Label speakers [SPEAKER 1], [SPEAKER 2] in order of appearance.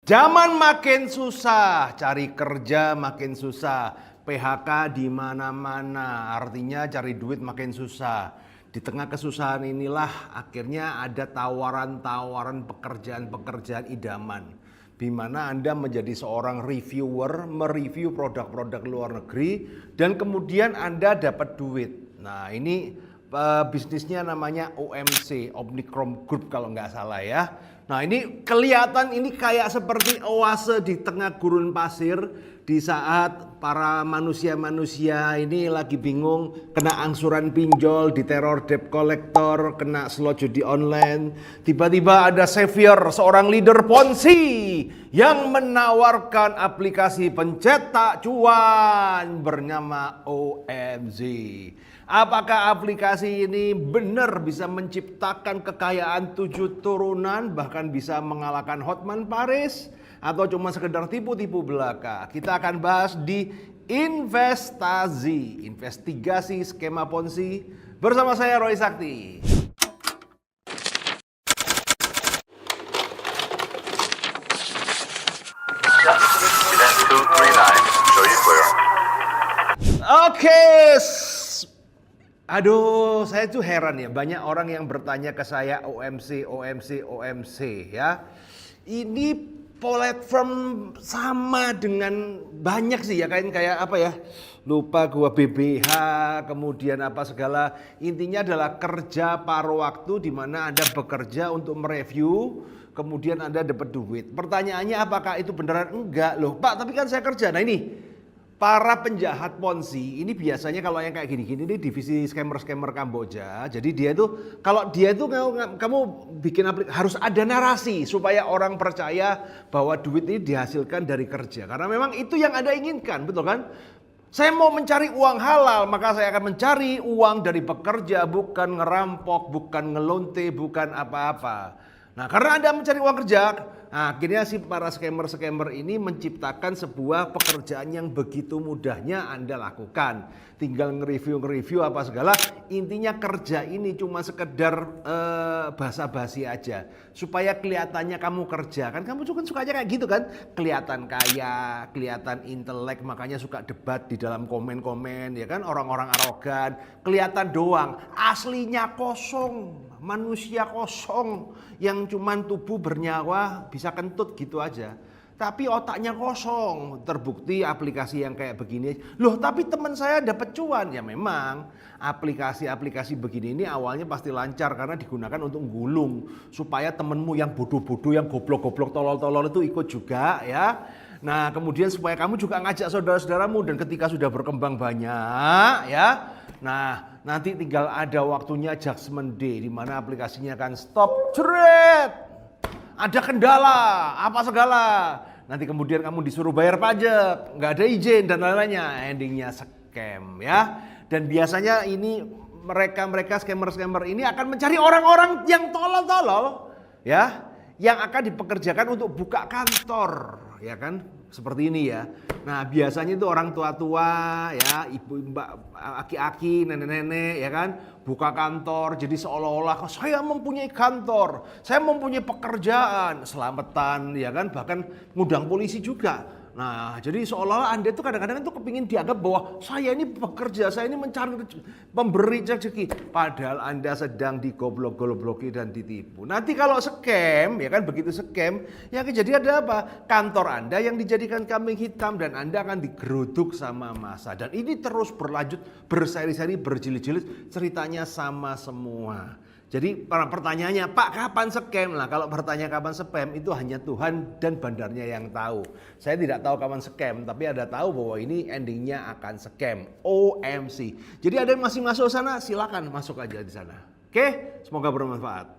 [SPEAKER 1] Zaman makin susah, cari kerja makin susah, PHK di mana-mana, artinya cari duit makin susah. Di tengah kesusahan inilah akhirnya ada tawaran-tawaran pekerjaan-pekerjaan idaman. Di mana Anda menjadi seorang reviewer, mereview produk-produk luar negeri, dan kemudian Anda dapat duit. Nah ini bisnisnya namanya OMC, Omnicrom Group kalau nggak salah ya. Nah ini kelihatan ini kayak seperti oase di tengah gurun pasir di saat para manusia-manusia ini lagi bingung, kena angsuran pinjol, diteror debt collector, kena slot judi online. Tiba-tiba ada savior, seorang leader Ponzi yang menawarkan aplikasi pencetak cuan bernama OMZ. Apakah aplikasi ini benar bisa menciptakan kekayaan 7 turunan, bahkan bisa mengalahkan Hotman Paris, atau cuma sekedar tipu-tipu belaka? Kita akan bahas di investigasi skema Ponzi bersama saya Roy Sakti. Oke. Aduh, saya tuh heran ya, banyak orang yang bertanya ke saya OMC ya. Ini platform sama dengan banyak sih ya, kayak apa ya? Lupa gua BBH, kemudian apa segala. Intinya adalah kerja paruh waktu di mana Anda bekerja untuk mereview, kemudian Anda dapat duit. Pertanyaannya apakah itu beneran? Enggak loh, Pak, tapi kan saya kerja. Nah ini para penjahat Ponzi ini biasanya kalau yang kayak gini-gini ini divisi scammer-scammer Kamboja. Jadi dia itu kalau dia itu kamu bikin aplikasi harus ada narasi supaya orang percaya bahwa duit ini dihasilkan dari kerja. Karena memang itu yang Anda inginkan, betul kan? Saya mau mencari uang halal, maka saya akan mencari uang dari pekerja, bukan ngerampok, bukan ngelonte, bukan apa-apa. Nah, karena Anda mencari uang kerja, akhirnya si para scammer-scammer ini menciptakan sebuah pekerjaan yang begitu mudahnya Anda lakukan. Tinggal nge-review apa segala. Intinya kerja ini cuma sekedar basa-basi aja. Supaya kelihatannya kamu kerja. Kan kamu juga sukanya kayak gitu kan. Kelihatan kaya, kelihatan intelek. Makanya suka debat di dalam komen-komen. Ya kan, orang-orang arogan. Kelihatan doang. Aslinya kosong. Manusia kosong. Yang cuman tubuh bernyawa bisa kentut gitu aja. Tapi otaknya kosong. Terbukti aplikasi yang kayak begini. Loh, tapi teman saya dapat cuan. Ya memang aplikasi-aplikasi begini ini awalnya pasti lancar karena digunakan untuk gulung. Supaya temenmu yang bodoh-bodoh, yang goblok-goblok, tolol-tolol itu ikut juga ya. Nah kemudian supaya kamu juga ngajak saudara-saudaramu. Dan ketika sudah berkembang banyak ya. Nah nanti tinggal ada waktunya Judgment Day. Dimana aplikasinya akan stop. Jret! Ada kendala, apa segala. Nanti kemudian kamu disuruh bayar pajak, nggak ada izin dan lain-lainnya. Endingnya scam ya. Dan biasanya ini mereka scammer-scammer ini akan mencari orang-orang yang tolol-tolol ya, yang akan dipekerjakan untuk buka kantor, ya kan? Seperti ini ya. Nah biasanya itu orang tua-tua ya, ibu mbak, aki-aki, nenek-nenek ya kan, buka kantor. Jadi seolah-olah saya mempunyai kantor, saya mempunyai pekerjaan, selamatan ya kan, bahkan ngundang polisi juga. Nah jadi seolah-olah Anda itu kadang-kadang itu kepingin dianggap bahwa saya ini bekerja, saya ini mencari pemberi rezeki. Padahal Anda sedang digoblok-gobloki dan ditipu. Nanti kalau scam ya kan, begitu scam yang jadi ada apa? Kantor Anda yang dijadikan kambing hitam dan Anda akan digeruduk sama massa. Dan ini terus berlanjut berseri-seri, berjilid-jilid, ceritanya sama semua. Jadi pertanyaannya, Pak kapan scam? Nah kalau pertanyaan kapan spam itu hanya Tuhan dan bandarnya yang tahu. Saya tidak tahu kapan scam, tapi ada tahu bahwa ini endingnya akan scam. OMC. Jadi ada yang masih masuk sana, silakan masuk aja di sana. Oke, semoga bermanfaat.